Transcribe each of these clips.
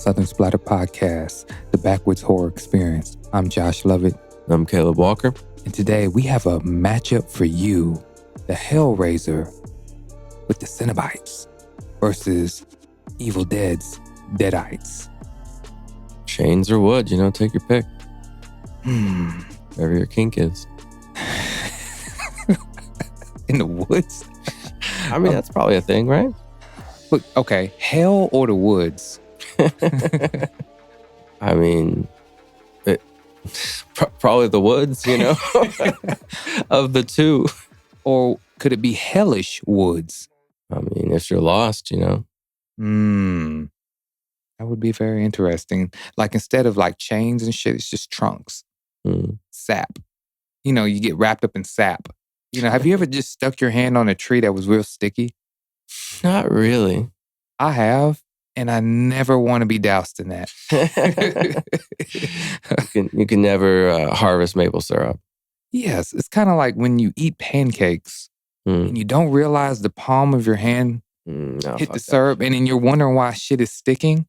Southern Splatter Podcast, the backwoods horror experience. I'm Josh Lovett. I'm Caleb Walker. And today we have a matchup for you, the Hellraiser with the Cenobites versus Evil Dead's Deadites. Chains or wood, take your pick. Whatever your kink is. In the woods? I mean, that's probably a thing, right? Look, okay, hell or the woods? I mean, probably the woods, of the two. Or could it be hellish woods? I mean, if you're lost, That would be very interesting. Like instead of like chains and shit, it's just trunks. Sap. You get wrapped up in sap. Have you ever just stuck your hand on a tree that was real sticky? Not really. I have, and I never want to be doused in that. You can never harvest maple syrup. Yes, it's kind of like when you eat pancakes and you don't realize the palm of your hand hit the syrup, and then you're wondering why shit is sticking.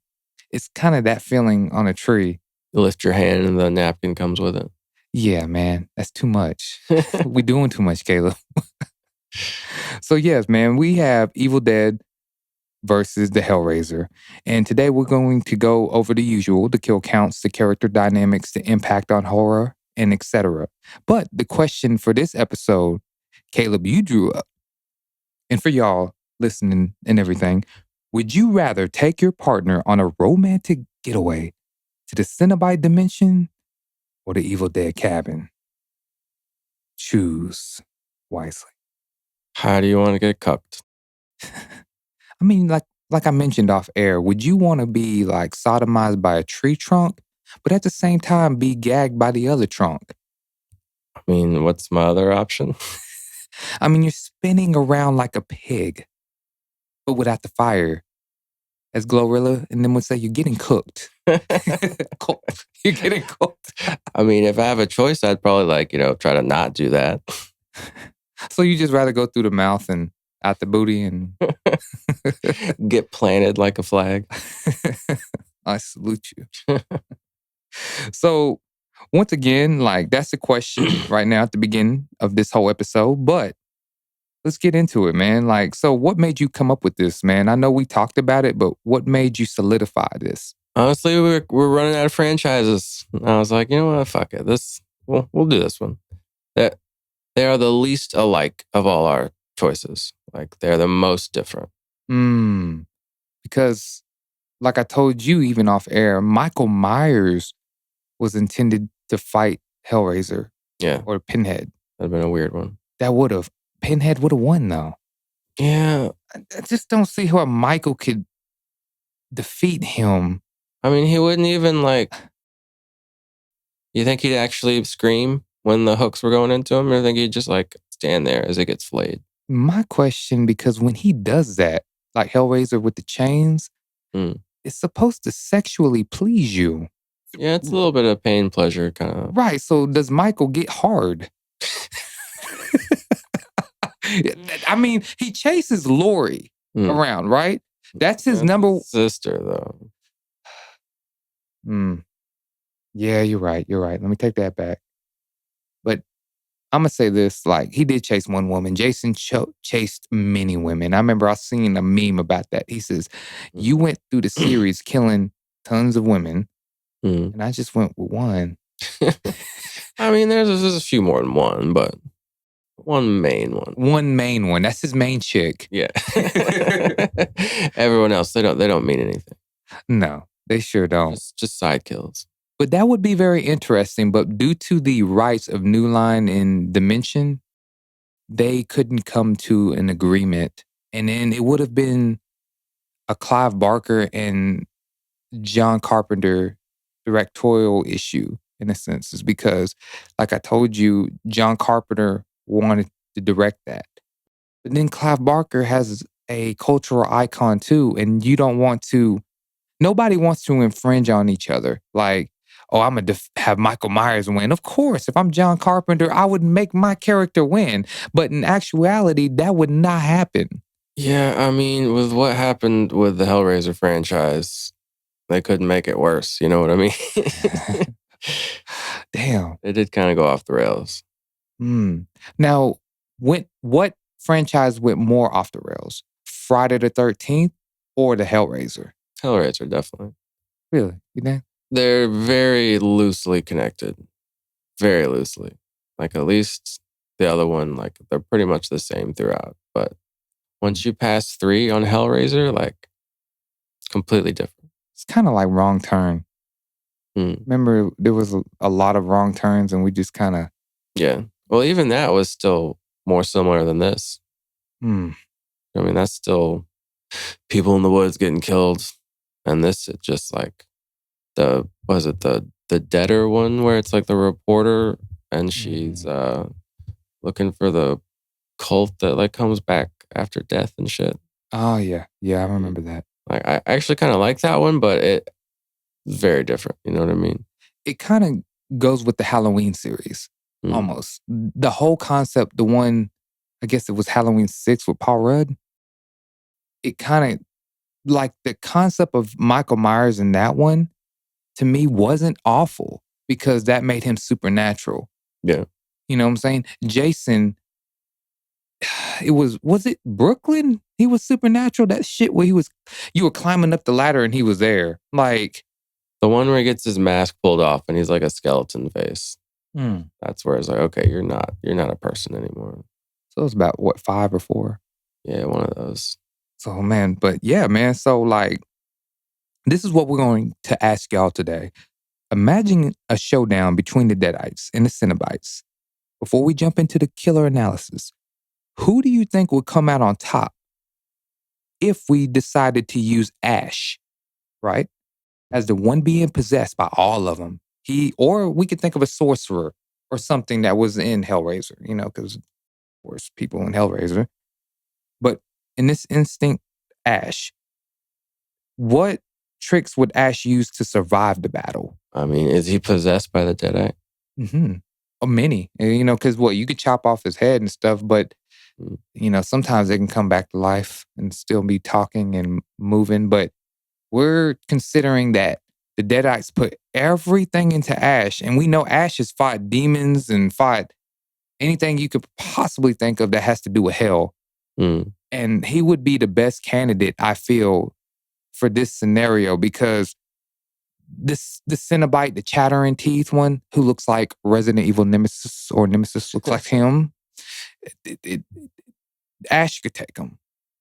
It's kind of that feeling on a tree. You lift your hand and the napkin comes with it. Yeah, man, that's too much. We're doing too much, Caleb. So yes, man, we have Evil Dead versus the Hellraiser. And today we're going to go over the usual, the kill counts, the character dynamics, the impact on horror, and etc. But the question for this episode, Caleb, you drew up, and for y'all listening and everything, would you rather take your partner on a romantic getaway to the Cenobite dimension or the Evil Dead cabin? Choose wisely. How do you want to get cucked? I mean, like I mentioned off air, would you want to be like sodomized by a tree trunk, but at the same time be gagged by the other trunk? I mean, what's my other option? I mean, you're spinning around like a pig, but without the fire. As Glorilla and then would say, you're getting cooked. Cooked. You're getting cooked. I mean, if I have a choice, I'd probably try to not do that. So you just rather go through the mouth and out the booty and get planted like a flag. I salute you. So once again, that's the question right now at the beginning of this whole episode, but let's get into it, man. So what made you come up with this, man? I know we talked about it, but what made you solidify this? Honestly, we're running out of franchises. I was like, you know what? Fuck it. We'll do this one. They are the least alike of all our choices. They're the most different. Because like I told you even off air, Michael Myers was intended to fight Hellraiser. Yeah. Or Pinhead. That'd been a weird one. Pinhead would have won though. Yeah. I just don't see how Michael could defeat him. I mean, he wouldn't even you think he'd actually scream when the hooks were going into him? Or think he'd just stand there as it gets flayed? My question, because when he does that, like Hellraiser with the chains, it's supposed to sexually please you. Yeah, it's a little bit of pain, pleasure kind of. Right, so does Michael get hard? I mean, he chases Lori around, right? That's his sister, though. Yeah, you're right. Let me take that back. But I'm going to say this, he did chase one woman. Jason chased many women. I remember I seen a meme about that. He says, you went through the series killing tons of women, and I just went with one. I mean, there's a few more than one, but one main one. One main one. That's his main chick. Yeah. Everyone else, they don't mean anything. No, they sure don't. Just side kills. But that would be very interesting. But due to the rights of New Line and Dimension, they couldn't come to an agreement. And then it would have been a Clive Barker and John Carpenter directorial issue, in a sense. Is because, like I told you, John Carpenter wanted to direct that. But then Clive Barker has a cultural icon too. And nobody wants to infringe on each other. I'm going to have Michael Myers win. Of course, if I'm John Carpenter, I would make my character win. But in actuality, that would not happen. Yeah, I mean, with what happened with the Hellraiser franchise, they couldn't make it worse. You know what I mean? Damn. It did kind of go off the rails. Now, what franchise went more off the rails? Friday the 13th or the Hellraiser? Hellraiser, definitely. Really? You think? They're very loosely connected. Very loosely. Like at least the other one, like they're pretty much the same throughout. But once you pass 3 on Hellraiser, like completely different. It's kind of like Wrong Turn. Remember, there was a lot of wrong turns and we just kind of... Yeah. Well, even that was still more similar than this. I mean, that's still people in the woods getting killed. And this is just like the Deader one where it's like the reporter and she's looking for the cult that like comes back after death and shit. Oh, yeah. Yeah, I remember that. Like I actually kind of like that one, but it's very different. You know what I mean? It kind of goes with the Halloween series, almost. The whole concept, the one, I guess it was Halloween 6 with Paul Rudd. It kind of, like the concept of Michael Myers in that one, to me, wasn't awful because that made him supernatural. Yeah. You know what I'm saying? Jason, was it Brooklyn? He was supernatural. That shit where you were climbing up the ladder and he was there. Like the one where he gets his mask pulled off and he's like a skeleton face. That's where it's like, okay, you're not a person anymore. So it's about what, 5 or 4? Yeah, one of those. So man, but yeah, man. So like, this is what we're going to ask y'all today. Imagine a showdown between the Deadites and the Cenobites. Before we jump into the killer analysis, who do you think would come out on top if we decided to use Ash, right? As the one being possessed by all of them. Or we could think of a sorcerer or something that was in Hellraiser, you know, because of course people in Hellraiser. But in this instinct, Ash, what tricks would Ash use to survive the battle? I mean, is he possessed by the Deadite? Many, you know, because you could chop off his head and stuff, but you know, sometimes they can come back to life and still be talking and moving. But we're considering that the Deadites put everything into Ash, and we know Ash has fought demons and fought anything you could possibly think of that has to do with hell. And he would be the best candidate, I feel, for this scenario because the Cenobite, the chattering teeth one, who looks like Resident Evil Nemesis or Nemesis looks like him, Ash could take him.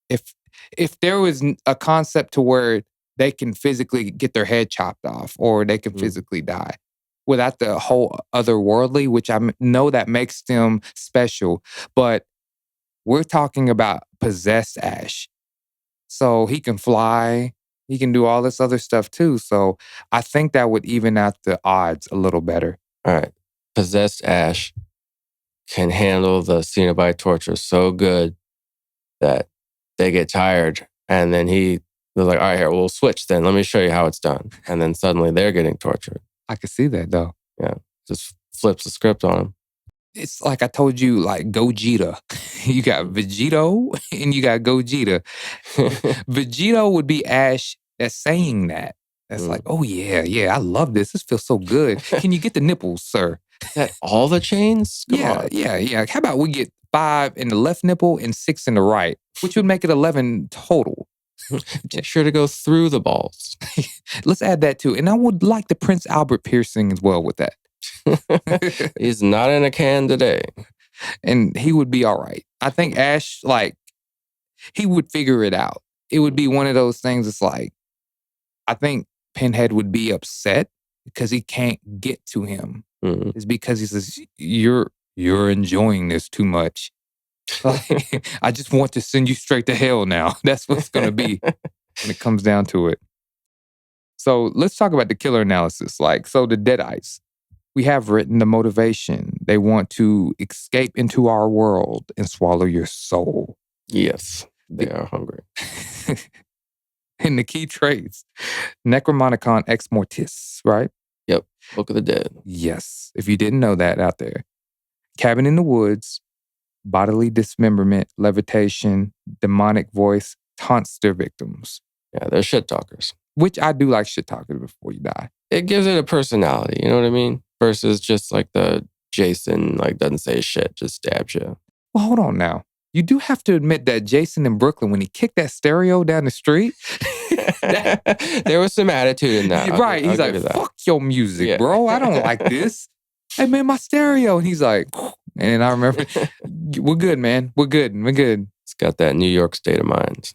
If there was a concept to where they can physically get their head chopped off or they can physically die without the whole otherworldly, which I know that makes them special, but we're talking about possessed Ash. So he can fly, he can do all this other stuff too. So I think that would even out the odds a little better. All right. Possessed Ash can handle the Cenobite torture so good that they get tired. And then they're like, all right, here, we'll switch then. Let me show you how it's done. And then suddenly they're getting tortured. I could see that though. Yeah. Just flips the script on them. It's like I told you, like Gogeta. You got Vegito and you got Gogeta. Vegito would be Ash that's saying that. That's like, oh yeah, I love this. This feels so good. Can you get the nipples, sir? Is that all the chains? Come on. Yeah. How about we get 5 in the left nipple and 6 in the right, which would make it 11 total. Make sure to go through the balls. Let's add that too. And I would like the Prince Albert piercing as well with that. He's not in a can today. And he would be all right. I think Ash, like, he would figure it out. It would be one of those things. It's like, I think Pinhead would be upset because he can't get to him. It's because he says, you're enjoying this too much. Like, I just want to send you straight to hell now. That's what it's going to be when it comes down to it. So let's talk about the killer analysis. So the Deadites, we have written the motivation. They want to escape into our world and swallow your soul. Yes, they are hungry. And the key traits, Necromonicon Ex Mortis, right? Yep, Book of the Dead. Yes, if you didn't know that out there. Cabin in the woods, bodily dismemberment, levitation, demonic voice, taunts their victims. Yeah, they're shit talkers. Which I do like shit talking before you die. It gives it a personality, you know what I mean? Versus just like the Jason, like doesn't say shit, just stabs you. Well, hold on now. You do have to admit that Jason in Brooklyn, when he kicked that stereo down the street, there was some attitude in that. Right. He's like, fuck your music, bro. I don't like this. Hey, man, my stereo. And he's like, and I remember, we're good, man. We're good. We're good. It's got that New York state of mind.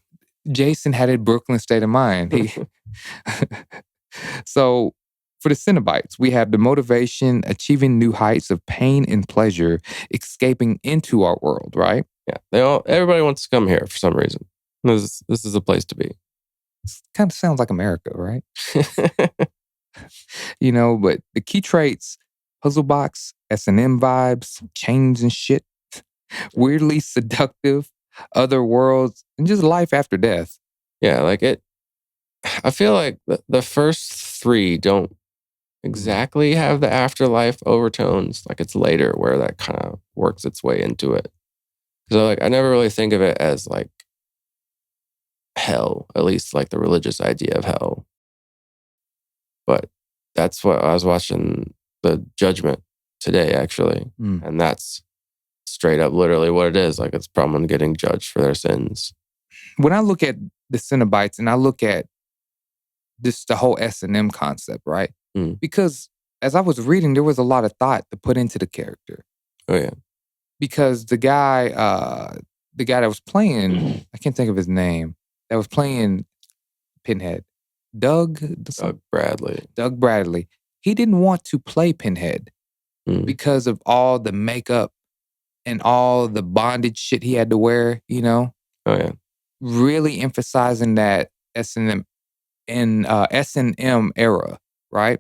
Jason had a Brooklyn state of mind. So for the Cenobites, we have the motivation, achieving new heights of pain and pleasure, escaping into our world, right? Yeah, everybody wants to come here for some reason. This is a place to be. This kind of sounds like America, right? But the key traits: puzzle box, S&M vibes, chains and shit, weirdly seductive, other worlds, and just life after death. Yeah, like it. I feel like the first three don't exactly have the afterlife overtones. Like it's later where that kind of works its way into it. So like I never really think of it as like hell, at least like the religious idea of hell. But that's what I was watching the Judgment today, actually. And that's straight up literally what it is. Like it's someone getting judged for their sins. When I look at the Cenobites and I look at the whole S&M concept, right? Because as I was reading, there was a lot of thought to put into the character. Oh, yeah. Because the guy that was playing, I can't think of his name, that was playing Pinhead, Doug Bradley. He didn't want to play Pinhead because of all the makeup and all the bondage shit he had to wear, Oh, yeah. Really emphasizing that S&M era, right?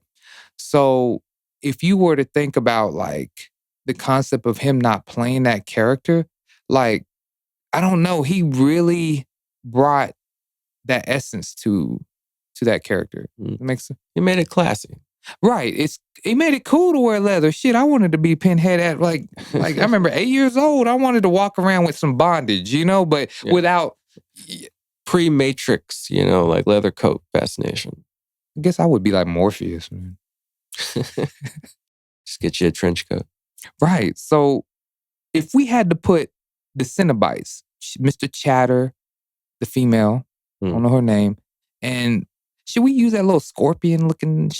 So if you were to think about like the concept of him not playing that character, like, I don't know, he really brought that essence to that character. That makes sense. He made it classy. Right. He made it cool to wear leather. Shit, I wanted to be Pinhead at like I remember 8 years old. I wanted to walk around with some bondage, but without pre-Matrix, like leather coat fascination. I guess I would be like Morpheus, man. Just get you a trench coat. Right. So if we had to put the Cenobites, Mr. Chatter, the female, I don't know her name, and should we use that little scorpion looking?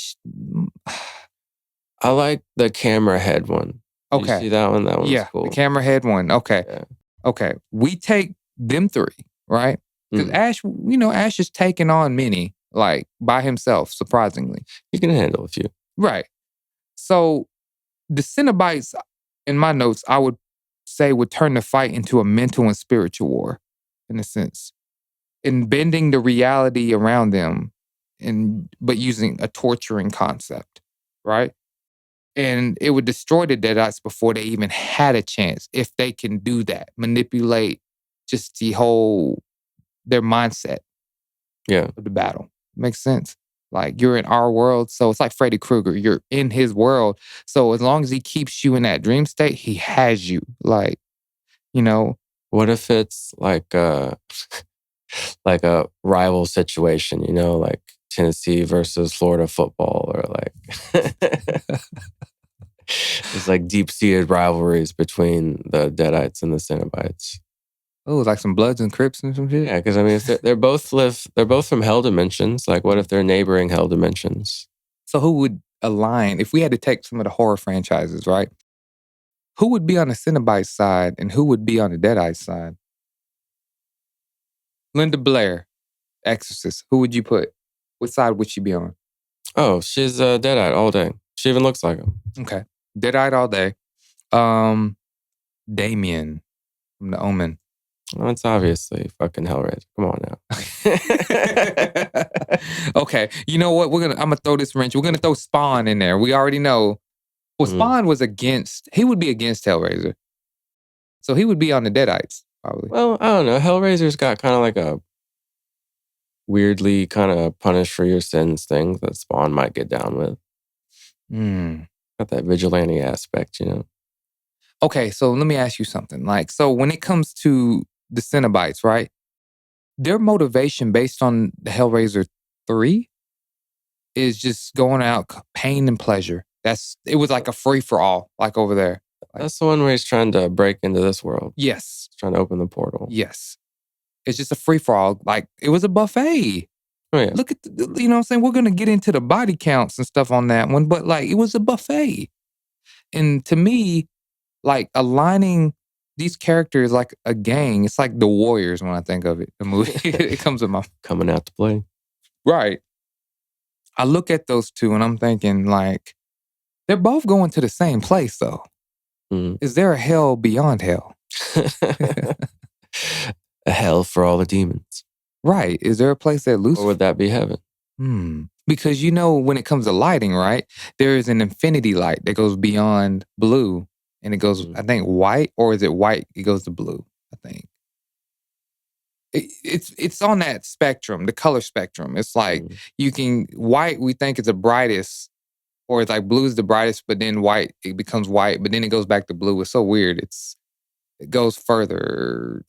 I like the camera head one. Okay. You see that one? That one's cool. The camera head one. Okay. Yeah. Okay. We take them three, right? Because Ash, Ash is taking on many, like, by himself, surprisingly. You can handle a few. Right. So the Cenobites, in my notes, I would say would turn the fight into a mental and spiritual war, in a sense. In bending the reality around them, but using a torturing concept, right? And it would destroy the Deadites before they even had a chance, if they can do that, manipulate just their mindset of the battle. Makes sense. Like, you're in our world, so it's like Freddy Krueger. You're in his world. So as long as he keeps you in that dream state, he has you. Like, What if it's like a rival situation, like Tennessee versus Florida football, or like it's like deep-seated rivalries between the Deadites and the Cenobites. Oh, like some Bloods and Crips and some shit? Yeah, because I mean, they're both from hell dimensions. Like, what if they're neighboring hell dimensions? So who would align, if we had to take some of the horror franchises, right? Who would be on the Cenobite side and who would be on the Deadite side? Linda Blair, Exorcist. Who would you put? What side would she be on? Oh, she's a Deadite all day. She even looks like him. Okay. Deadite all day. Damien from The Omen. Well, it's obviously fucking Hellraiser. Come on now. Okay. You know what? I'm gonna throw this wrench. We're gonna throw Spawn in there. We already know. Well, Spawn was he would be against Hellraiser. So he would be on the Deadites, probably. Well, I don't know. Hellraiser's got kind of like a weirdly kind of punish for your sins thing that Spawn might get down with. Got that vigilante aspect, Okay, so let me ask you something. Like, so when it comes to the Cenobites, right? Their motivation based on the Hellraiser 3 is just going out, pain and pleasure. It was like a free for all, like over there. That's the one where he's trying to break into this world. Yes. He's trying to open the portal. Yes. It's just a free for all. Like it was a buffet. Oh, yeah. Look at, you know what I'm saying? We're going to get into the body counts and stuff on that one, but like it was a buffet. And to me, like aligning these characters like a gang, it's like the Warriors when I think of it, the movie. It comes with my... Coming out to play. Right. I look at those two and I'm thinking like, they're both going to the same place though. Is there a hell beyond hell? A hell for all the demons. Right. Is there a place that Lucifer... Or would that be heaven? Because you know, when it comes to lighting, right, there is an infinity light that goes beyond blue and it goes, I think, white, or is it white? It goes to blue, I think. It's on that spectrum, the color spectrum. It's like you can, white, we think is the brightest, or it's like blue is the brightest, but then white, it becomes white, but then it goes back to blue. It's so weird. It goes further.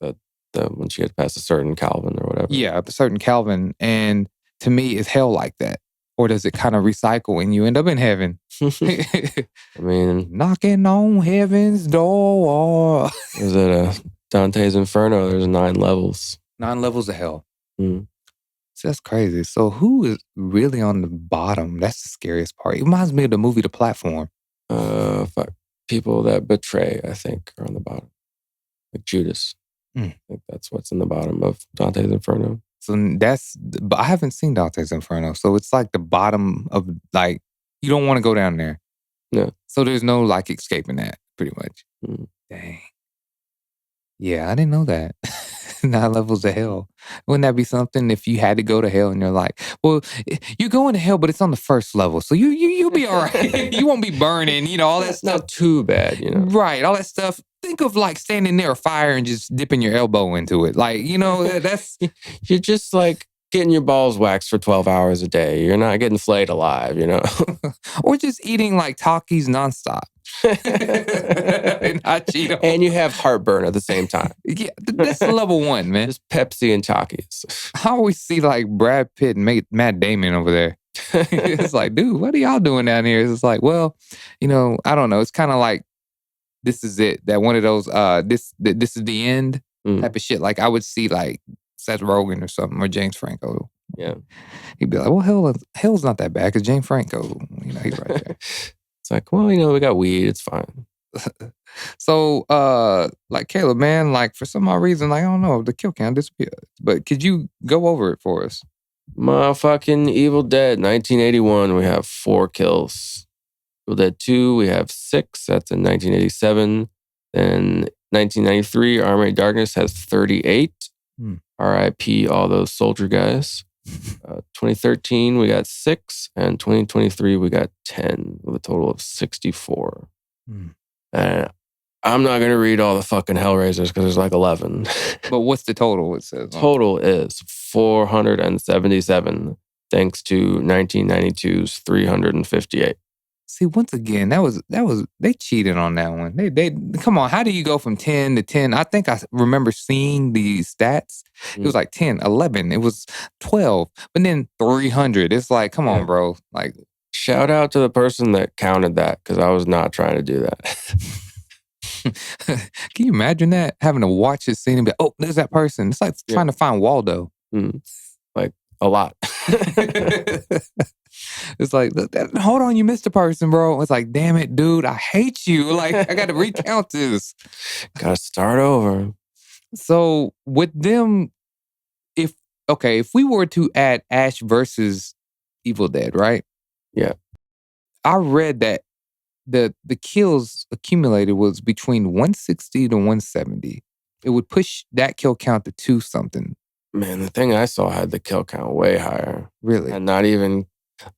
Once you get past a certain Kelvin or whatever. Yeah, a certain Kelvin. And to me, is hell like that? Or does it kind of recycle and you end up in heaven? I mean... Knocking on heaven's door. Is it Dante's Inferno? There's 9 levels. 9 levels of hell. So that's crazy. So who is really on the bottom? That's the scariest part. It reminds me of the movie The Platform. People that betray, I think, are on the bottom. Like Judas. I think that's what's in the bottom of Dante's Inferno. So but I haven't seen Dante's Inferno. So it's like the bottom of, like, you don't want to go down there. No. So there's no like escaping that, pretty much. Dang. Yeah, I didn't know that. 9 levels of hell. Wouldn't that be something if you had to go to hell and you're like, well, you're going to hell, but it's on the first level. So you'll be all right. You won't be burning, you know, all that stuff. Not too bad, you know. Right, all that stuff. Think of like standing near a fire and just dipping your elbow into it. Like, you know, that's... You're just like getting your balls waxed for 12 hours a day. You're not getting flayed alive, you know. Or just eating like Takis nonstop. And you have heartburn at the same time. Yeah, that's level 1, man. Just Pepsi and Takis. I always see like Brad Pitt and Matt Damon over there. It's like, dude, what are y'all doing down here? It's like, well, you know, I don't know. It's kind of like, this is it. That one of those, this is the end type of shit. Like I would see like Seth Rogen or something, or James Franco. Yeah. He'd be like, well, hell's not that bad because James Franco, you know, he's right there. It's like, well, you know, we got weed. It's fine. So, like Caleb, man, like for some odd reason, like, I don't know, the kill count disappeared. But could you go over it for us? Motherfucking Evil Dead, 1981, we have 4 kills. Evil Dead 2, we have 6. That's in 1987. Then 1993, Armored Darkness has 38. R.I.P. all those soldier guys. 2013, we got 6. And 2023, we got 10 with a total of 64. And I'm not going to read all the fucking Hellraisers because there's like 11. But what's the total? It says total is 477, thanks to 1992's 358. See, once again, that was they cheated on that one. They come on, how do you go from 10 to 10? I think I remember seeing the stats. It was like 10, 11, it was 12, but then 300. It's like, come on, bro. Like, shout out to the person that counted that because I was not trying to do that. Can you imagine that? Having to watch this scene and be, oh, there's that person. It's like trying to find Waldo. Like a lot. It's like, hold on, you missed a person, bro. It's like, damn it, dude, I hate you. Like, I got to recount this. Got to start over. So with them, if we were to add Ash versus Evil Dead, right? Yeah. I read that the kills accumulated was between 160 to 170. It would push that kill count to 2 something. Man, the thing I saw had the kill count way higher. Really? And not even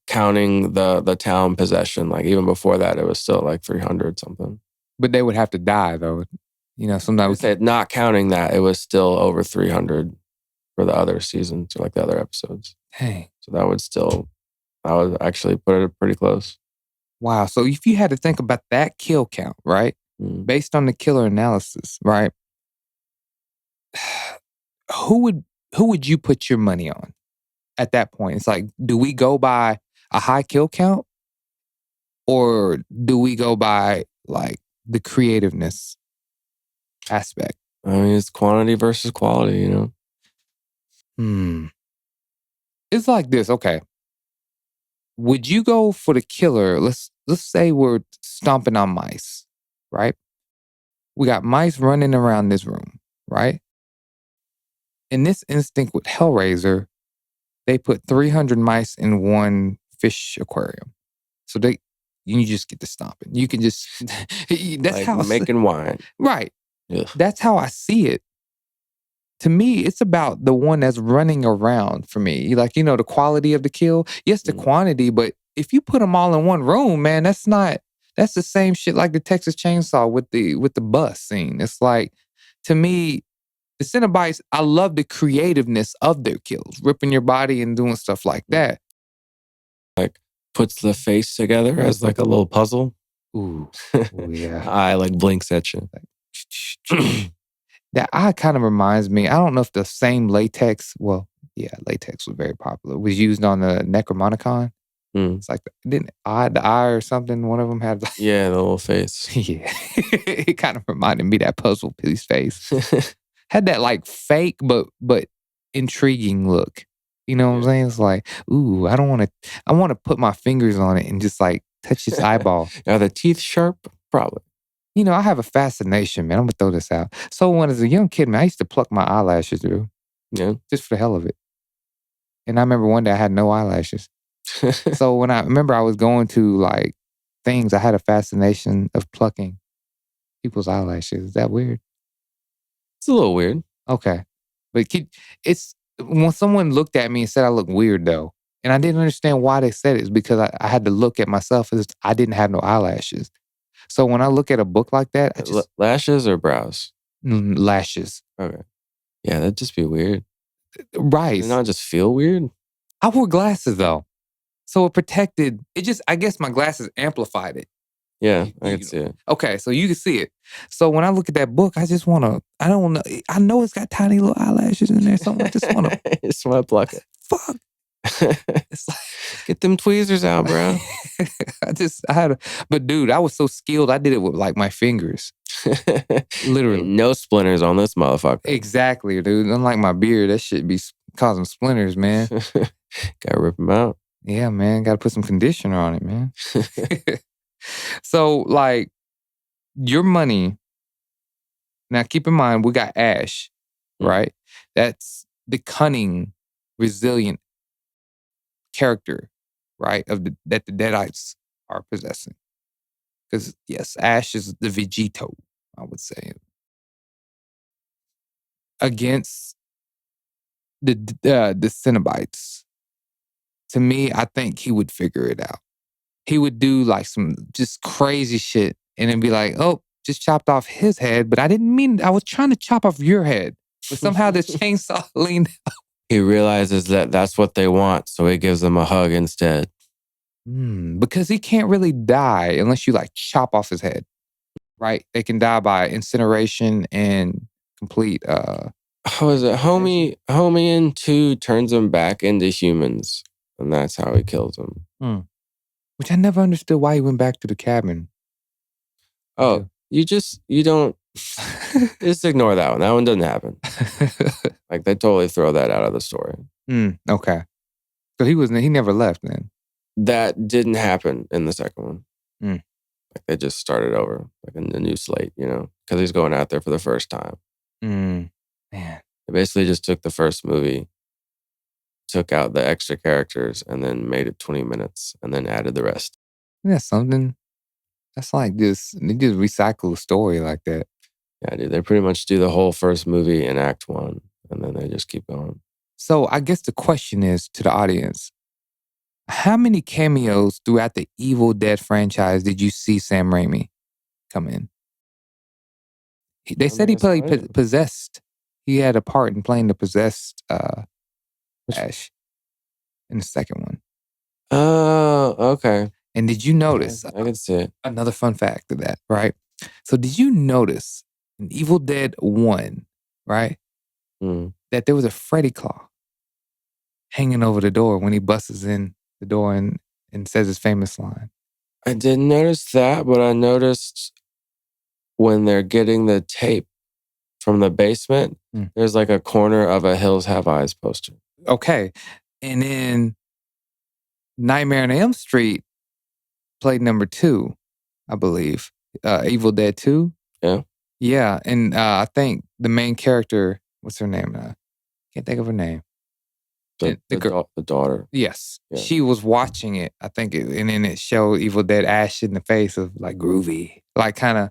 counting the town possession. Like even before that, it was still like 300 something. But they would have to die though. You know, sometimes not counting that, it was still over 300 for the other seasons, or like the other episodes. Dang. So that would actually put it pretty close. Wow. So if you had to think about that kill count, right? Based on the killer analysis, right? Who would you put your money on at that point? It's like, do we go by, a high kill count? Or do we go by like the creativeness aspect? I mean, it's quantity versus quality, you know? It's like this, okay. Would you go for the killer? Let's say we're stomping on mice, right? We got mice running around this room, right? In this instinct with Hellraiser, they put 300 mice in one fish aquarium. So you just get to stomping. You can just, that's Like how making wine. Right. Ugh. That's how I see it. To me, it's about the one that's running around for me. Like, you know, the quality of the kill. Yes, the quantity, but if you put them all in one room, man, that's the same shit like the Texas Chainsaw with the bus scene. It's like, to me, the Cenobites, I love the creativeness of their kills, ripping your body and doing stuff like that. Like puts the face together as like a little puzzle. Ooh, yeah. Eye like blinks at you. That eye kind of reminds me, I don't know if the same latex, well, yeah, latex was very popular, was used on the Necromonicon. It's like, the eye or something, one of them had like, yeah, the little face. Yeah. It kind of reminded me that puzzle piece face. Had that like fake but intriguing look. You know what I'm saying? It's like, ooh, I want to put my fingers on it and just like touch his eyeball. Are the teeth sharp? Probably. You know, I have a fascination, man. I'm gonna throw this out. So when I was a young kid, man, I used to pluck my eyelashes, dude. Yeah. Just for the hell of it. And I remember one day I had no eyelashes. So when I remember I was going to like things, I had a fascination of plucking people's eyelashes. Is that weird? It's a little weird. Okay. But it's when someone looked at me and said I look weird though, and I didn't understand why they said it, it's because I had to look at myself as I didn't have no eyelashes. So when I look at a book like that, I just... Lashes or brows? Lashes. Okay. Yeah, that'd just be weird. Right. Does it not just feel weird? I wore glasses though. So it protected, I guess my glasses amplified it. Yeah, I can see it. Okay, so you can see it. So when I look at that book, I just want to, I don't know, I know it's got tiny little eyelashes in there, so I just want to. Just want to pluck it. Fuck. It's like, get them tweezers out, bro. But dude, I was so skilled, I did it with like my fingers. Literally. No splinters on this motherfucker. Exactly, dude. Unlike my beard, that shit be causing splinters, man. Gotta rip them out. Yeah, man. Gotta put some conditioner on it, man. So, like, your money, now keep in mind, we got Ash, right? That's the cunning, resilient character, right? That the Deadites are possessing. Because, yes, Ash is the Vegito, I would say. Against the Cenobites. To me, I think he would figure it out. He would do like some just crazy shit and then be like, oh, just chopped off his head, but I didn't mean, I was trying to chop off your head. But somehow the chainsaw leaned out. He realizes that that's what they want, so he gives them a hug instead. Because he can't really die unless you like chop off his head, right? They can die by incineration and complete... How is it? Homie in 2 turns them back into humans, and that's how he kills them. Which I never understood why he went back to the cabin. Oh, you don't... just ignore that one. That one doesn't happen. Like, they totally throw that out of the story. Okay. So he never left then? That didn't happen in the second one. Like, they just started over, like a new slate, you know? Because he's going out there for the first time. Man. They basically just took the first movie, took out the extra characters, and then made it 20 minutes, and then added the rest. Yeah, something... That's like they just recycle a story like that. Yeah, dude. They pretty much do the whole first movie in Act 1, and then they just keep going. So I guess the question is to the audience, how many cameos throughout the Evil Dead franchise did you see Sam Raimi come in? They said he played Possessed. He had a part in playing the Possessed Ash in the second one. Oh, okay. And did you notice? I can see it. Another fun fact of that, right? So did you notice in Evil Dead 1, right? That there was a Freddy claw hanging over the door when he busts in the door and says his famous line. I didn't notice that, but I noticed when they're getting the tape from the basement, there's like a corner of a Hills Have Eyes poster. Okay. And then Nightmare on Elm Street played number 2, I believe. Evil Dead 2. Yeah. Yeah. And I think the main character, what's her name? Can't think of her name. The daughter. Yes. Yeah. She was watching it, I think. And then it showed Evil Dead Ash in the face of like groovy. Like kind of.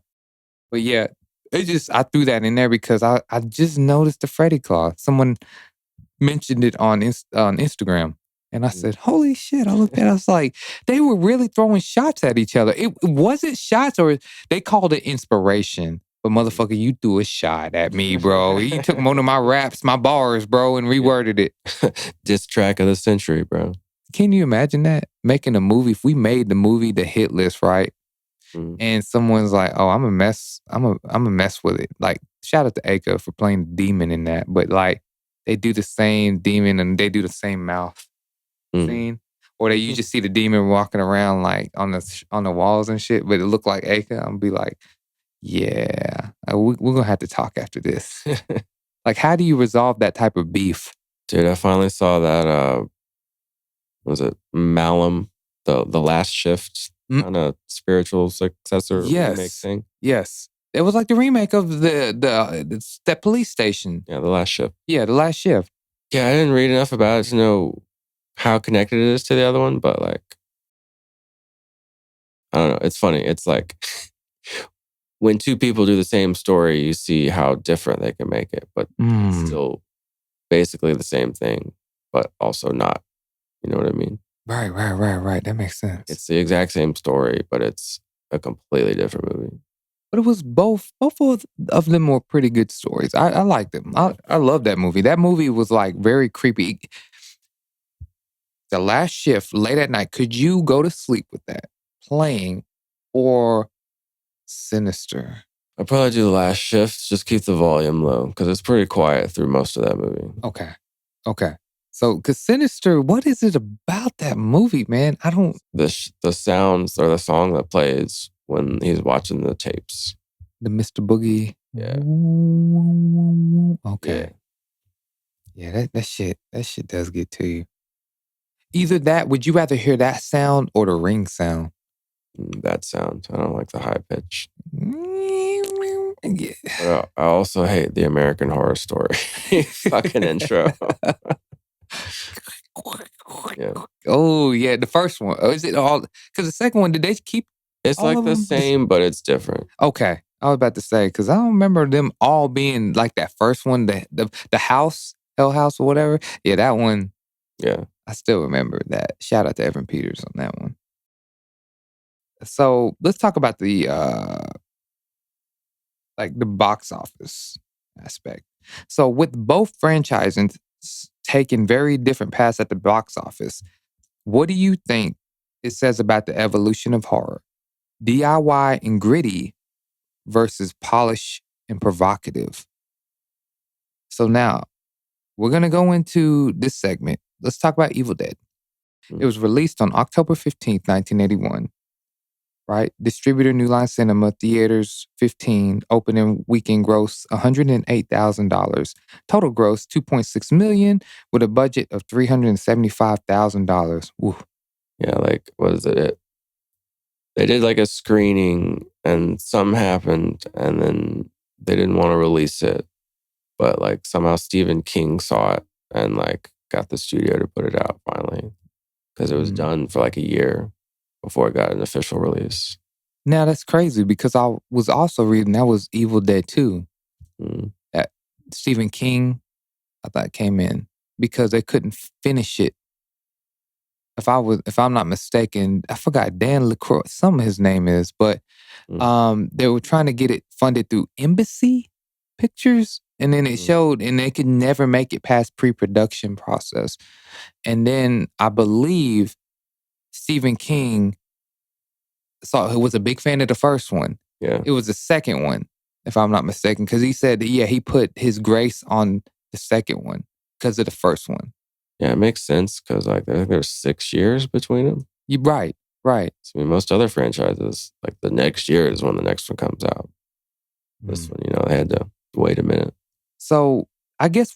But yeah, I threw that in there because I just noticed the Freddy Claw. Someone mentioned it on Instagram. And I said, holy shit. I looked at it. I was like, they were really throwing shots at each other. It wasn't shots, or they called it inspiration. But motherfucker, you threw a shot at me, bro. You took one of my raps, my bars, bro, and reworded it. Diss track of the century, bro. Can you imagine that? Making a movie. If we made the movie The Hit List, right? And someone's like, oh, I'm a mess. I'm a mess with it. Like, shout out to Aka for playing the demon in that. But like, they do the same demon and they do the same mouth scene. Or you just see the demon walking around like on the walls and shit, but it looked like Aka. I'm gonna be like, yeah, we're gonna have to talk after this. Like, how do you resolve that type of beef? Dude, I finally saw that, was it Malum, the last shift kind of spiritual successor remake thing? Yes. It was like the remake of that police station. Yeah, The Last Shift. Yeah, The Last Shift. Yeah, I didn't read enough about it to know how connected it is to the other one, but like, I don't know. It's funny. It's like when two people do the same story, you see how different they can make it, but it's still basically the same thing, but also not. You know what I mean? Right. That makes sense. It's the exact same story, but it's a completely different movie. But it was both of them were pretty good stories. I liked them. I love that movie. That movie was like very creepy. The Last Shift, late at night, could you go to sleep with that playing, or Sinister? I'd probably do The Last Shift. Just keep the volume low because it's pretty quiet through most of that movie. Okay. So, because Sinister, what is it about that movie, man? I don't... The sounds or the song that plays when he's watching the tapes. The Mr. Boogie. Yeah. Okay. Yeah, that shit does get to you. Either that, would you rather hear that sound or the ring sound? That sound. I don't like the high pitch. Yeah. But I also hate the American Horror Story fucking intro. Yeah. Oh, yeah, the first one. Oh, is it all? Because the second one, did they keep? It's like the same, but it's different. Okay. I was about to say, because I don't remember them all being like that first one, the house, Hell House or whatever. Yeah, that one. Yeah. I still remember that. Shout out to Evan Peters on that one. So let's talk about the box office aspect. So with both franchises taking very different paths at the box office, what do you think it says about the evolution of horror? DIY and gritty versus polish and provocative. So now we're going to go into this segment. Let's talk about Evil Dead. It was released on October 15th, 1981. Right? Distributor New Line Cinema, theaters 15, opening weekend gross $108,000. Total gross $2.6 million with a budget of $375,000. Woo. Yeah, like, what is it? They did like a screening and something happened and then they didn't want to release it. But like somehow Stephen King saw it and like got the studio to put it out finally. Because it was done for like a year before it got an official release. Now that's crazy because I was also reading that was Evil Dead 2. That Stephen King, I thought, came in because they couldn't finish it. If I'm not mistaken, I forgot Dan LaCroix, some of his name is, but they were trying to get it funded through Embassy Pictures. And then it showed, and they could never make it past pre-production process. And then I believe Stephen King was a big fan of the first one. Yeah. It was the second one, if I'm not mistaken, because he said that, he put his grace on the second one because of the first one. Yeah, it makes sense because like I think there's 6 years between them. Right. So, I mean, most other franchises, like the next year is when the next one comes out. This one, they had to wait a minute. So I guess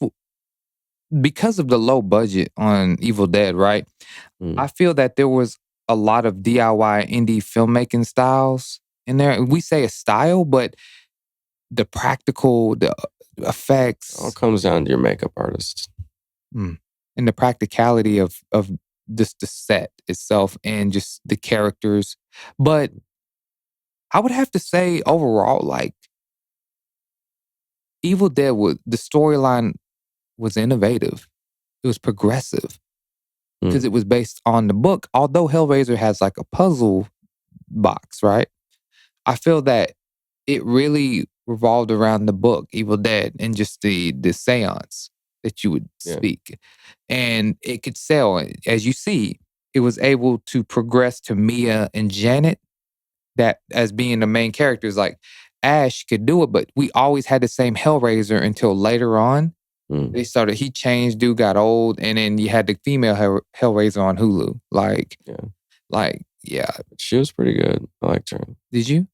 because of the low budget on Evil Dead, right? I feel that there was a lot of DIY indie filmmaking styles in there. We say a style, but the practical, the effects, It all comes down to your makeup artist. and the practicality of just the set itself and just the characters. But I would have to say overall, like Evil Dead the storyline was innovative. It was progressive because it was based on the book. Although Hellraiser has like a puzzle box, right? I feel that it really revolved around the book, Evil Dead, and just the seance that you would speak. And it could sell. As you see, it was able to progress to Mia and Janet, that as being the main characters. Like Ash could do it, but we always had the same Hellraiser until later on. He changed, dude got old, and then you had the female Hellraiser on Hulu. She was pretty good. I liked her. Did you?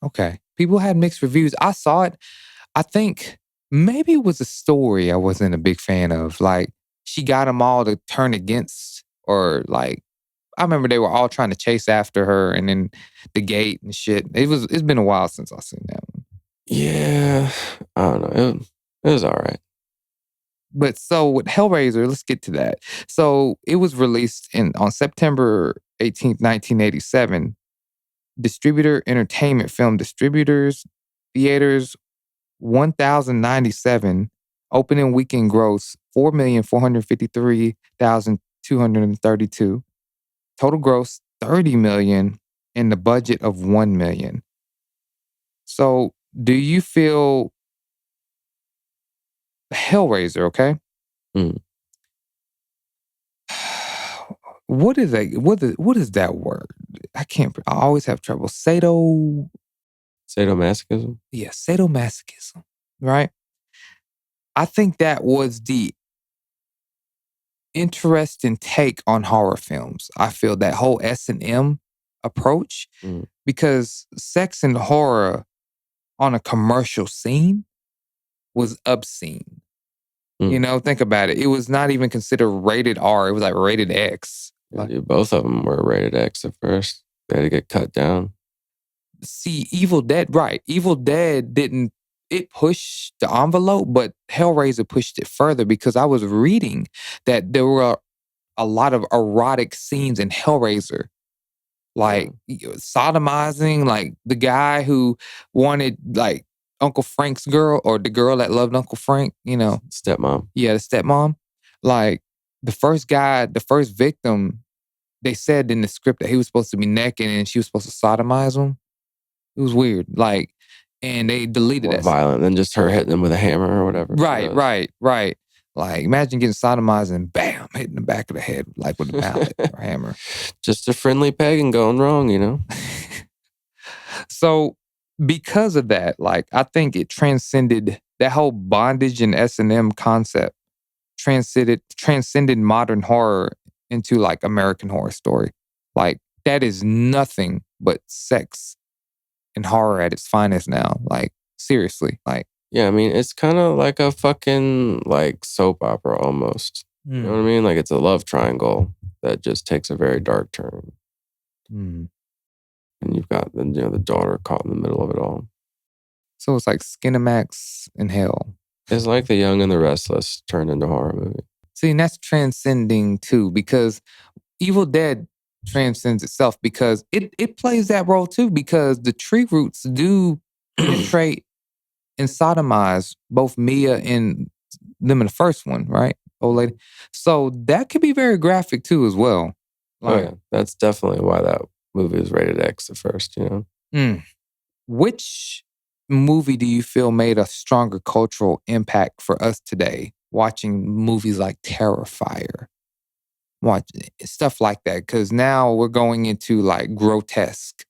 Okay. People had mixed reviews. I saw it. I think maybe it was a story I wasn't a big fan of. Like, she got them all to turn against, or like, I remember they were all trying to chase after her, and then the gate and shit. It's been a while since I've seen that one. Yeah. I don't know. It was all right. But so with Hellraiser, let's get to that. So it was released on September 18th, 1987. Distributor Entertainment Film Distributors, theaters, 1,097. Opening weekend gross, 4,453,232. Total gross, 30 million, and the budget of 1 million. So do you feel Hellraiser, okay? What is that word? I always have trouble. Sadomasochism? Yeah, sadomasochism, right? I think that was the interesting take on horror films. I feel that whole S&M approach, because sex and horror on a commercial scene was obscene. Think about it. It was not even considered rated R. It was like rated X. Both of them were rated X at first. They had to get cut down. See, Evil Dead, right. Evil Dead it pushed the envelope, but Hellraiser pushed it further, because I was reading that there were a lot of erotic scenes in Hellraiser. Like sodomizing, like the guy who wanted like Uncle Frank's girl, or the girl that loved Uncle Frank, Stepmom. Yeah, the stepmom. Like the first victim, they said in the script that he was supposed to be naked and she was supposed to sodomize him. It was weird. Like, and they deleted that. Violent than just her hitting him with a hammer or whatever. Right. Like, imagine getting sodomized and bam, hitting the back of the head, like with a mallet or hammer. Just a friendly pagan going wrong, So, because of that, like, I think it transcended that whole bondage and S&M concept, transcended modern horror into like American Horror Story. Like, that is nothing but sex and horror at its finest now. Like, seriously, like. Yeah, I mean, it's kind of like a fucking like soap opera almost. You know what I mean? Like, it's a love triangle that just takes a very dark turn. And you've got the daughter caught in the middle of it all. So it's like Skinamax in hell. It's like The Young and the Restless turned into a horror movie. See, and that's transcending too, because Evil Dead transcends itself, because it plays that role too, because the tree roots do penetrate and sodomize both Mia and them in the first one, right? Old lady. So that could be very graphic too as well. Like, that's definitely why that movie was rated X at first, Which movie do you feel made a stronger cultural impact for us today, watching movies like Terrifier? Watching stuff like that, because now we're going into like grotesque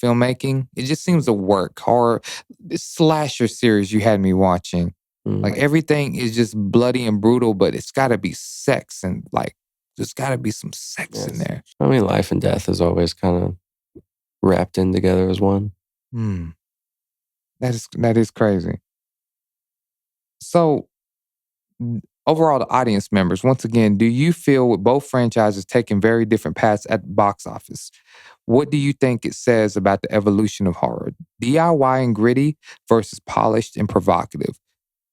filmmaking. It just seems to work. Horror, this slasher series you had me watching, like everything is just bloody and brutal, but it's got to be sex and like There's got to be some sex in there. I mean, life and death is always kind of wrapped in together as one. That is crazy. So, overall, the audience members, once again, do you feel with both franchises taking very different paths at the box office, what do you think it says about the evolution of horror? DIY and gritty versus polished and provocative.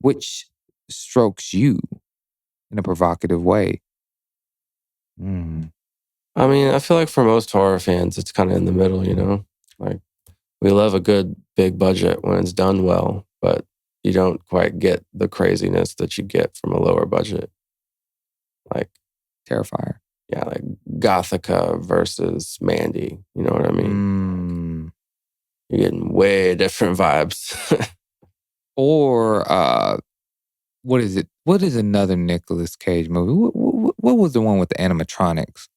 Which strokes you in a provocative way? I mean, I feel like for most horror fans, it's kind of in the middle, you know? Like, we love a good big budget when it's done well, but you don't quite get the craziness that you get from a lower budget. Like Terrifier. Yeah, like Gothica versus Mandy. You know what I mean? You're getting way different vibes. Or what is it? What is another Nicolas Cage movie? What was the one with the animatronics?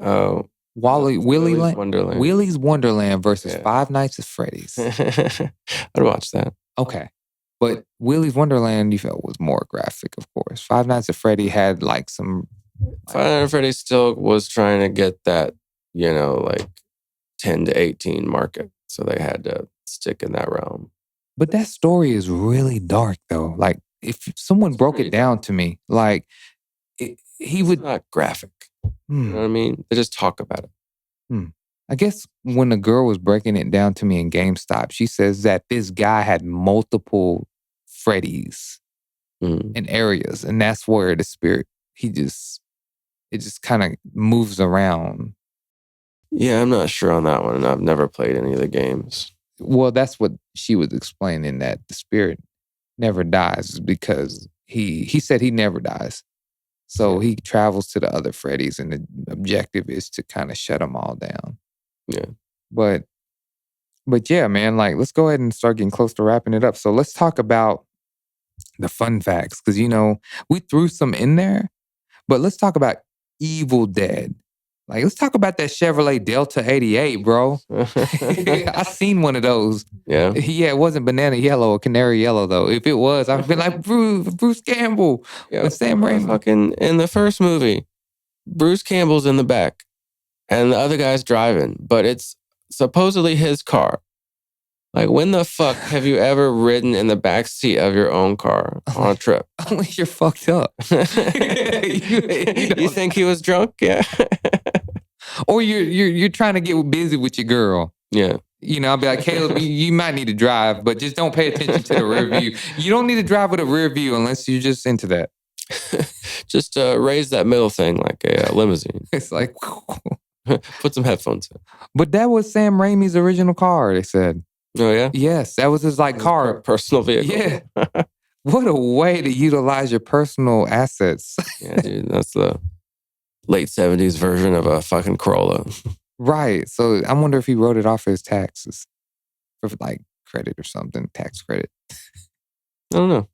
Oh, Willy's Wonderland. Willy's Wonderland versus Five Nights at Freddy's. I'd watch that. Okay. But Willy's Wonderland, you felt was more graphic, of course. Five Nights at Freddy had like some... Five Nights at Freddy still was trying to get that, you know, like 10 to 18 market. So they had to stick in that realm. But that story is really dark, though. Like, if someone broke it down to me, like, he would... It's not graphic. You know what I mean? They just talk about it. I guess when the girl was breaking it down to me in GameStop, she says that this guy had multiple Freddys in areas. And that's where the spirit, it just kind of moves around. Yeah, I'm not sure on that one. I've never played any of the games. Well, that's what she was explaining, that the spirit never dies because he said he never dies. So he travels to the other Freddys, and the objective is to kind of shut them all down. Yeah. But yeah, man, like, let's go ahead and start getting close to wrapping it up. So let's talk about the fun facts, because, you know, we threw some in there, but let's talk about Evil Dead. Like, let's talk about that Chevrolet Delta 88, bro. I seen one of those. Yeah. Yeah, it wasn't banana yellow or canary yellow, though. If it was, I'd been like, Bruce Campbell with Sam Raimi. Fucking in the first movie, Bruce Campbell's in the back and the other guy's driving, but it's supposedly his car. Like, when the fuck have you ever ridden in the back seat of your own car on a trip? Unless you're fucked up. You think he was drunk? Yeah. Or you're trying to get busy with your girl. Yeah. You know, I'll be like, Caleb, you might need to drive, but just don't pay attention to the rear view. You don't need to drive with a rear view unless you're just into that. Just raise that middle thing like a limousine. It's like... Put some headphones in. But that was Sam Raimi's original car, they said. Oh, yeah? Yes, that was his car. Personal vehicle. Yeah. What a way to utilize your personal assets. Yeah, dude. That's the late 70s version of a fucking Corolla. Right. So I wonder if he wrote it off for his taxes. For like credit or something, tax credit. I don't know.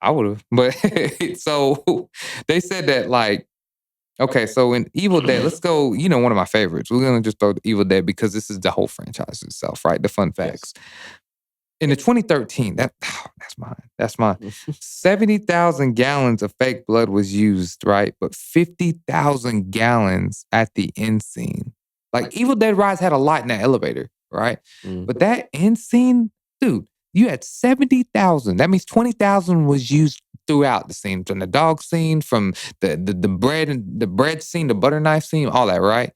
I would have. But so they said that, like, okay, so in Evil Dead, let's go, you know, one of my favorites. We're going to just throw the Evil Dead because this is the whole franchise itself, right? The fun facts. Yes. In the 2013, that's mine. 70,000 gallons of fake blood was used, right? But 50,000 gallons at the end scene. Like, Evil Dead Rise had a lot in that elevator, right? But that end scene, dude, you had 70,000. That means 20,000 was used throughout the scene, from the dog scene, from the bread scene, the butter knife scene, all that, right?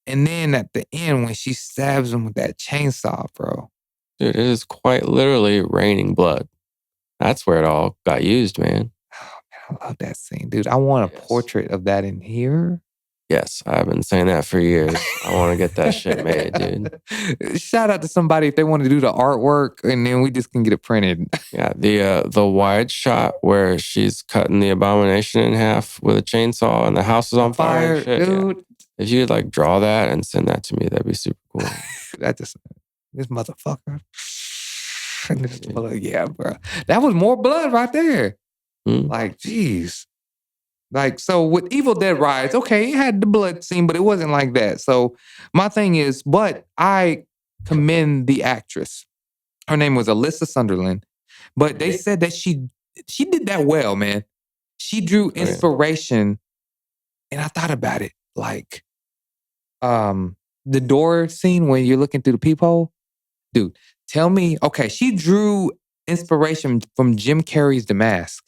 And then at the end, when she stabs him with that chainsaw, bro. Dude, it is quite literally raining blood. That's where it all got used, man. Oh, man, I love that scene, dude. I want a portrait of that in here. Yes, I've been saying that for years. I want to get that shit made, dude. Shout out to somebody if they want to do the artwork, and then we just can get it printed. Yeah, the wide shot where she's cutting the abomination in half with a chainsaw and the house is on fire, shit, dude. Yeah. If you could like draw that and send that to me, that'd be super cool. This motherfucker. Yeah, bro. That was more blood right there. Like, geez. Like, so with Evil Dead Rise, okay, it had the blood scene, but it wasn't like that. So my thing is, but I commend the actress. Her name was Alyssa Sunderland. But they said that she did that well, man. She drew inspiration And I thought about it, like, the door scene when you're looking through the peephole. Dude, tell me, okay, she drew inspiration from Jim Carrey's The Mask.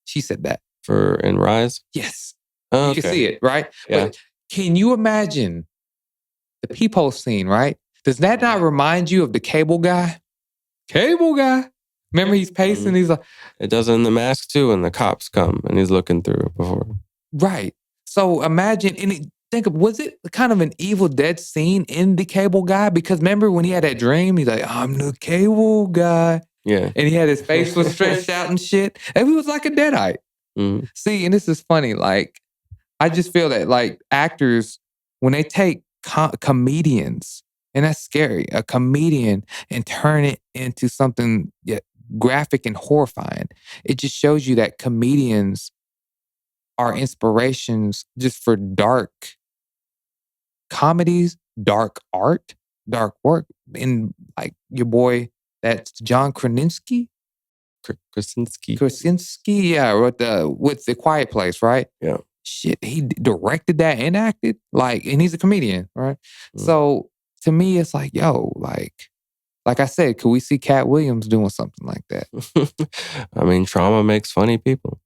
She said that. In Rise? Yes. Oh, You can see it, right? Yeah. But can you imagine the peephole scene, right? Does that not remind you of the cable guy? Cable guy. Remember he's pacing, he's like... It does in The Mask too when the cops come and he's looking through before. Right. So imagine, think of, was it kind of an Evil Dead scene in the cable guy? Because remember when he had that dream, he's like, I'm the cable guy. Yeah. And he had his face was stretched out and shit. And he was like a Deadite. Mm. See, and this is funny. Like, I just feel that like actors, when they take comedians, and that's scary, a comedian, and turn it into something graphic and horrifying, it just shows you that comedians are inspirations just for dark comedies, dark art, dark work. And like your boy, that's John Krasinski. Krasinski, yeah, with the Quiet Place, right? Yeah. Shit, he directed that and acted, like, and he's a comedian, right? So to me, it's like, yo, like I said, could we see Cat Williams doing something like that? I mean, trauma makes funny people.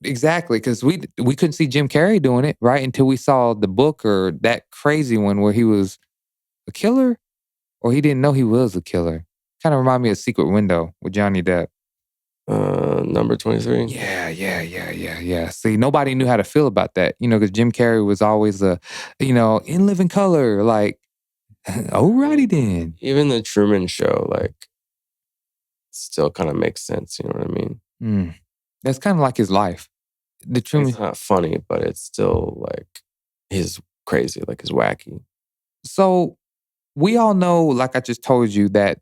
Exactly, because we couldn't see Jim Carrey doing it, right? Until we saw the book or that crazy one where he was a killer, or he didn't know he was a killer. Kind of remind me of Secret Window with Johnny Depp. Number 23. Yeah. See, nobody knew how to feel about that, because Jim Carrey was always in living color, like, alrighty then. Even the Truman Show, like, still kind of makes sense, you know what I mean? That's kind of like his life. The Truman... It's not funny, but it's still like, he's crazy, like he's wacky. So we all know, like I just told you, that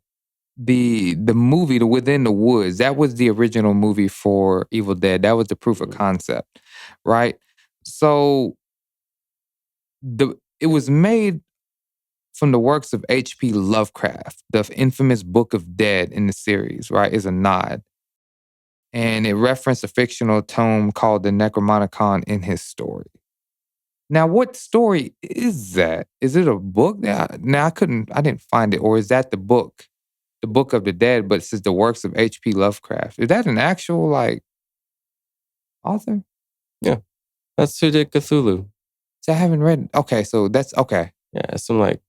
the movie, The Within the Woods, that was the original movie for Evil Dead. That was the proof of concept, right? So it was made from the works of H.P. Lovecraft. The infamous Book of Dead in the series, right, is a nod. And it referenced a fictional tome called the Necronomicon in his story. Now, what story is that? Is it a book? Now, I didn't find it. Or is that the book? The Book of the Dead, but it says the works of H.P. Lovecraft. Is that an actual, like, author? Yeah. That's who did Cthulhu. So I haven't read... Okay, so that's... Okay. Yeah, it's some, like,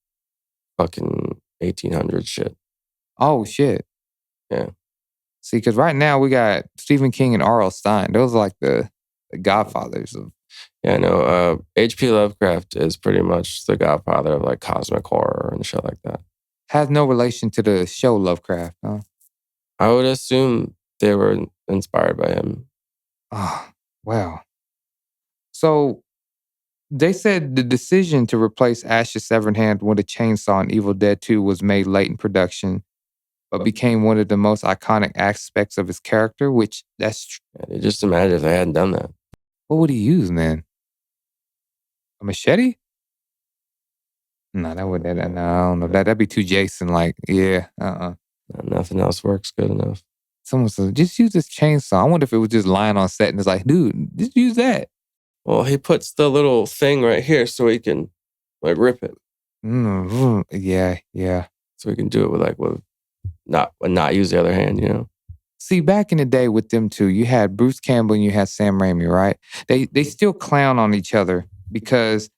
fucking 1800 shit. Oh, shit. Yeah. See, because right now we got Stephen King and R.L. Stine. Those are like the godfathers of... Yeah, I know. H.P. Lovecraft is pretty much the godfather of like cosmic horror and shit like that. Has no relation to the show Lovecraft, huh? I would assume they were inspired by him. Oh, wow. So they said the decision to replace Ash's severed hand with a chainsaw in Evil Dead 2 was made late in production, but became one of the most iconic aspects of his character, which that's... Yeah, just imagine if they hadn't done that. What would he use, man? A machete? No, that would... No, I don't know. That'd be too Jason, like, yeah, Nothing else works good enough. Someone said, just use this chainsaw. I wonder if it was just lying on set and it's like, dude, just use that. Well, he puts the little thing right here so he can like rip it. Yeah. So he can do it with not use the other hand, See, back in the day with them two, you had Bruce Campbell and you had Sam Raimi, right? They still clown on each other because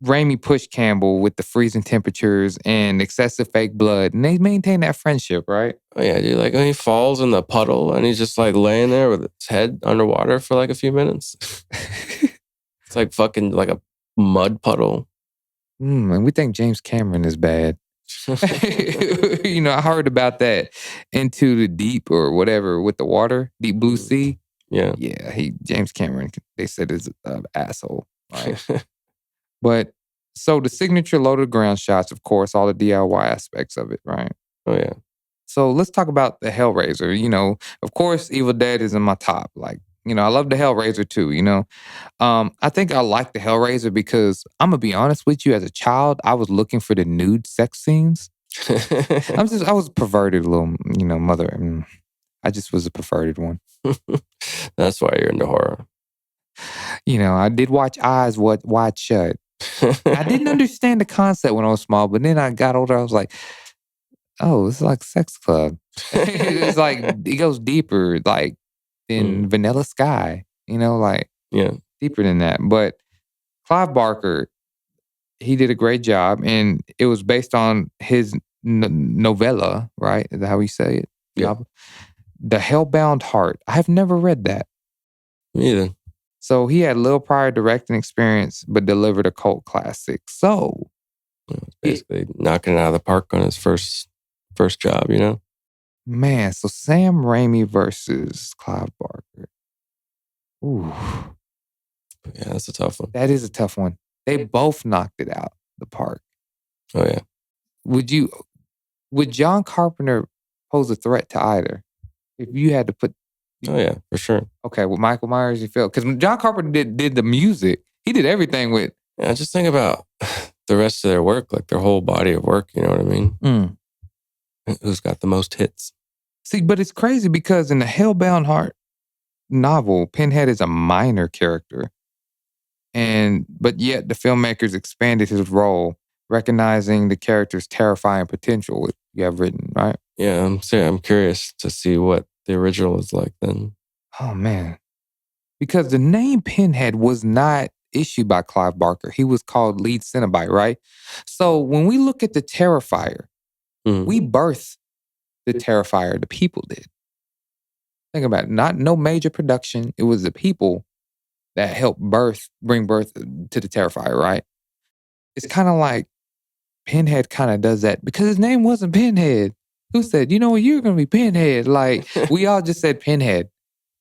Raimi pushed Campbell with the freezing temperatures and excessive fake blood, and they maintain that friendship, right? Oh yeah, dude. Like when he falls in the puddle and he's just like laying there with his head underwater for like a few minutes. It's like fucking like a mud puddle. And we think James Cameron is bad. I heard about that Into the Deep or whatever with the water, Deep Blue Sea. Yeah. Yeah, James Cameron, they said is an asshole, right? But so the signature loaded ground shots, of course, all the DIY aspects of it, right? Oh yeah. So let's talk about the Hellraiser. Of course, Evil Dead is in my top. Like, I love the Hellraiser too, I think I like the Hellraiser because I'm going to be honest with you, as a child, I was looking for the nude sex scenes. I was a perverted little, mother. I just was a perverted one. That's why you're into horror. I did watch Eyes Wide Shut. I didn't understand the concept when I was small, but then I got older. I was like, oh, it's like Sex Club. It's like it goes deeper, like than Vanilla Sky. Like deeper than that. But Clive Barker, he did a great job, and it was based on his novella, right? Is that how we say it? Yeah. The Hellbound Heart. I have never read that. Me either. So he had little prior directing experience, but delivered a cult classic. So basically knocking it out of the park on his first job, Man, so Sam Raimi versus Clive Barker. Ooh. Yeah, that's a tough one. That is a tough one. They both knocked it out the park. Oh, yeah. Would John Carpenter pose a threat to either? If you had to put... Oh, yeah, for sure. Okay, with Michael Myers, you feel... Because John Carpenter did the music. He did everything with... Yeah, just think about the rest of their work, like their whole body of work, you know what I mean? Who's got the most hits? See, but it's crazy because in the Hellbound Heart novel, Pinhead is a minor character. But yet the filmmakers expanded his role, recognizing the character's terrifying potential you have written, right? Yeah, I'm curious to see what the original is like then. Oh, man. Because the name Pinhead was not issued by Clive Barker. He was called lead Cenobite, right? So when we look at the Terrifier, we birthed the Terrifier. The people did. Think about it. No major production. It was the people that helped bring birth to the Terrifier, right? It's kind of like Pinhead kind of does that because his name wasn't Pinhead. Who said, you're going to be Pinhead? Like, we all just said Pinhead.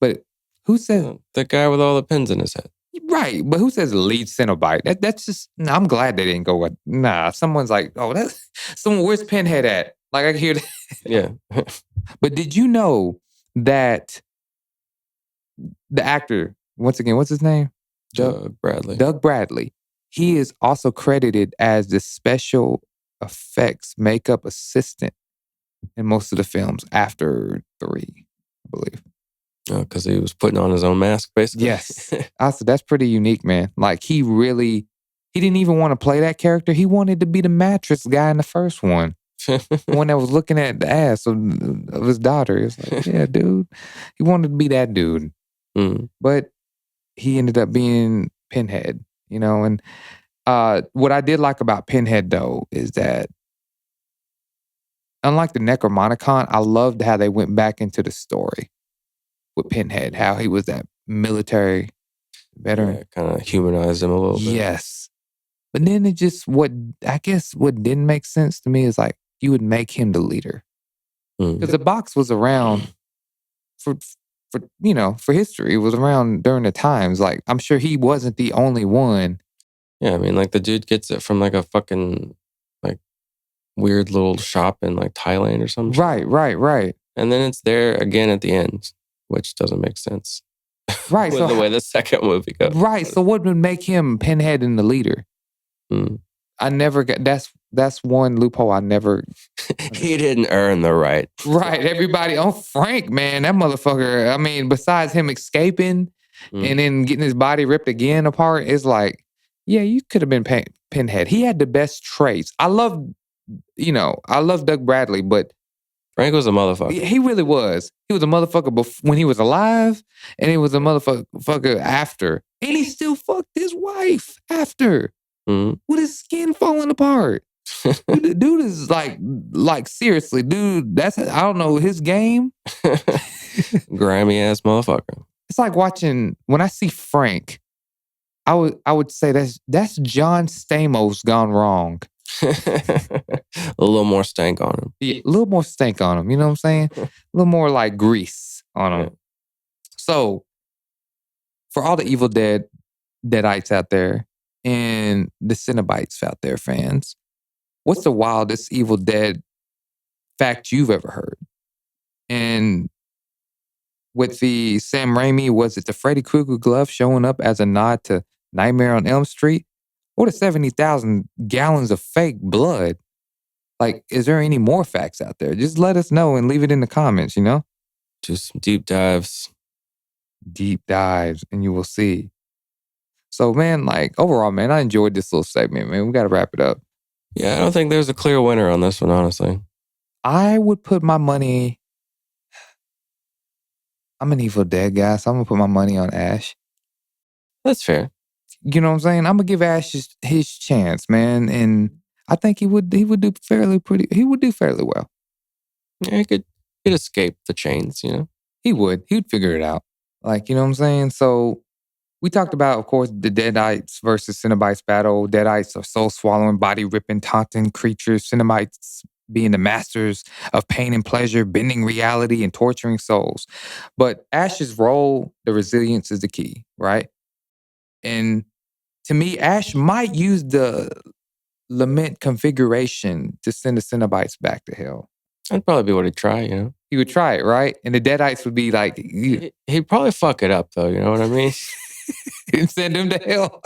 But who said... the guy with all the pins in his head. Right. But who says lead Cenobite? That's just... No, I'm glad they didn't go with... Nah, someone's like, oh, that's... Where's Pinhead at? Like, I can hear that. Yeah. But did you know that the actor, once again, what's his name? Doug Bradley. Doug Bradley. He is also credited as the special effects makeup assistant in most of the films after 3, I believe. Oh, because he was putting on his own mask, basically? Yes. Also, that's pretty unique, man. Like, he didn't even want to play that character. He wanted to be the mattress guy in the first one. The one that was looking at the ass of his daughter. It's like, yeah, dude. He wanted to be that dude. But he ended up being Pinhead, and what I did like about Pinhead, though, is that unlike the Necromonicon, I loved how they went back into the story with Pinhead, how he was that military veteran. Yeah, kind of humanized him a little bit. Yes. But then what didn't make sense to me is like, you would make him the leader. Because the box was around for history. It was around during the times. Like, I'm sure he wasn't the only one. Yeah, I mean, like, the dude gets it from like a fucking like weird little shop in like Thailand or something. Right. And then it's there again at the end, which doesn't make sense. Right. With the way the second movie goes. Right. So what would make him Pinhead and the leader? I never got... That's one loophole I never... He didn't earn the right. Right. Everybody... Oh, Frank, man. That motherfucker... I mean, besides him escaping and then getting his body ripped again apart, it's like, yeah, you could have been Pinhead. He had the best traits. I love Doug Bradley, but... Frank was a motherfucker. He really was. He was a motherfucker when he was alive, and he was a motherfucker after. And he still fucked his wife after. With his skin falling apart. Dude is like seriously, dude, I don't know, his game. Grimy ass motherfucker. It's like watching, when I see Frank, I would say that's John Stamos gone wrong. A little more stank on him. Yeah, a little more stank on him, you know what I'm saying? A little more like grease on him. Yeah. So, for all the Evil Deadites out there, and the Cenobites out there, fans, what's the wildest Evil Dead fact you've ever heard? And with the Sam Raimi, was it the Freddy Krueger glove showing up as a nod to Nightmare on Elm Street? Or the 70,000 gallons of fake blood? Like, is there any more facts out there? Just let us know and leave it in the comments, Just some deep dives. Deep dives, and you will see. So, man, like overall, man, I enjoyed this little segment, man. We got to wrap it up. Yeah, I don't think there's a clear winner on this one, honestly. I would put my money. I'm an Evil Dead guy, so I'm going to put my money on Ash. That's fair. You know what I'm saying? I'm going to give Ash his chance, man. And I think he would do fairly well. Yeah, he'd escape the chains, you know? He'd figure it out. Like, you know what I'm saying? So we talked about, of course, the Deadites versus Cenobites battle. Deadites are soul-swallowing, body-ripping, taunting creatures. Cenobites being the masters of pain and pleasure, bending reality and torturing souls. But Ash's role, the resilience is the key, right? And to me, Ash might use the lament configuration to send the Cenobites back to hell. That'd probably be what he'd try, you know? He would try it, right? And the Deadites would be like... He'd probably fuck it up, though, you know what I mean? And send him to hell.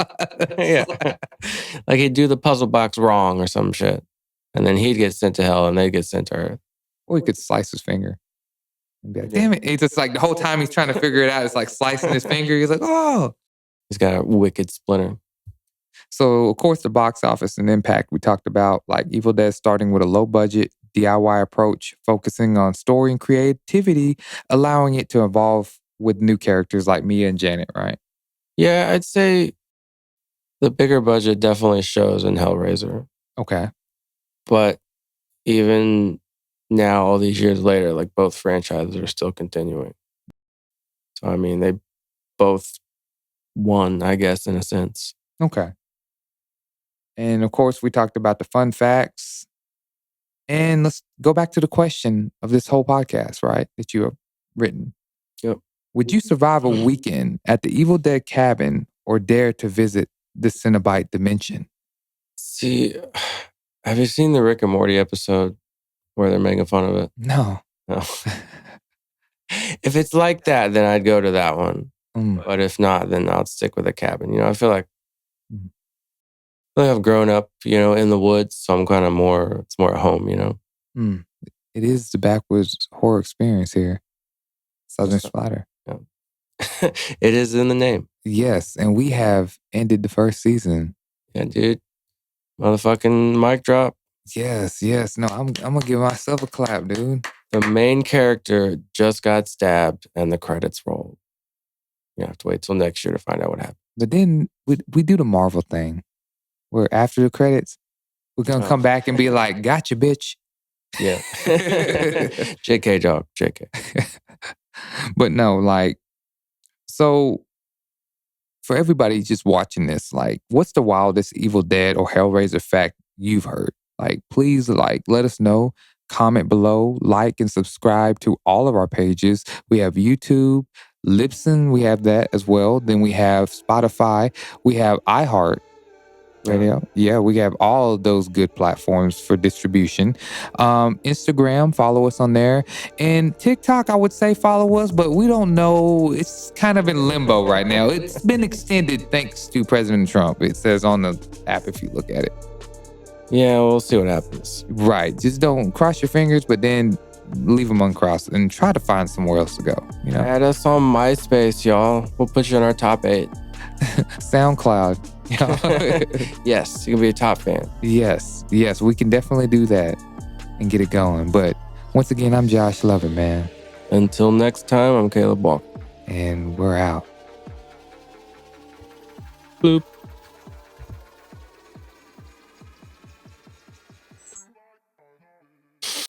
Yeah. Like he'd do the puzzle box wrong or some shit. And then he'd get sent to hell and they'd get sent to earth. Or he could slice his finger. And be like, damn it. It's just like the whole time he's trying to figure it out, it's like slicing his finger. He's like, oh. He's got a wicked splinter. So, of course, the box office and impact we talked about, like Evil Dead starting with a low budget DIY approach, focusing on story and creativity, allowing it to evolve with new characters like Mia and Janet, right? Yeah, I'd say the bigger budget definitely shows in Hellraiser. Okay. But even now, all these years later, like both franchises are still continuing. So, I mean, they both won, I guess, in a sense. Okay. And of course, we talked about the fun facts. And let's go back to the question of this whole podcast, right? That you have written. Yep. Would you survive a weekend at the Evil Dead cabin or dare to visit the Cenobite dimension? See, have you seen the Rick and Morty episode where they're making fun of it? No. If it's like that, then I'd go to that one. Mm. But if not, then I'll stick with the cabin. You know, I feel like I've grown up, you know, in the woods, so I'm kind of it's more at home, you know. Mm. It is the backwoods horror experience here. Southern Splatter. Yeah. It is in the name. Yes, and we have ended the first season. Yeah, dude. Motherfucking mic drop. Yes. No, I'm gonna give myself a clap, dude. The main character just got stabbed and the credits rolled. You have to wait till next year to find out what happened. But then we do the Marvel thing, where after the credits, we're gonna come back and be like, "Gotcha, bitch." Yeah. JK, dog. JK. But no, like, so for everybody just watching this, like, what's the wildest Evil Dead or Hellraiser fact you've heard? Like, please, like, let us know. Comment below, like and subscribe to all of our pages. We have YouTube, Libsyn, we have that as well. Then we have Spotify, we have iHeart Radio. Yeah, we have all of those good platforms for distribution. Instagram, follow us on there. And TikTok, I would say follow us, but we don't know. It's kind of in limbo right now. It's been extended thanks to President Trump. It says on the app if you look at it. Yeah, we'll see what happens. Right. Just don't cross your fingers, but then leave them uncrossed and try to find somewhere else to go. You know? Add us on MySpace, y'all. We'll put you in our top 8. SoundCloud. You know? Yes, you can be a top fan. Yes, we can definitely do that and get it going. But once again, I'm Josh Lovett, man. Until next time, I'm Caleb Walker. And we're out. Bloop.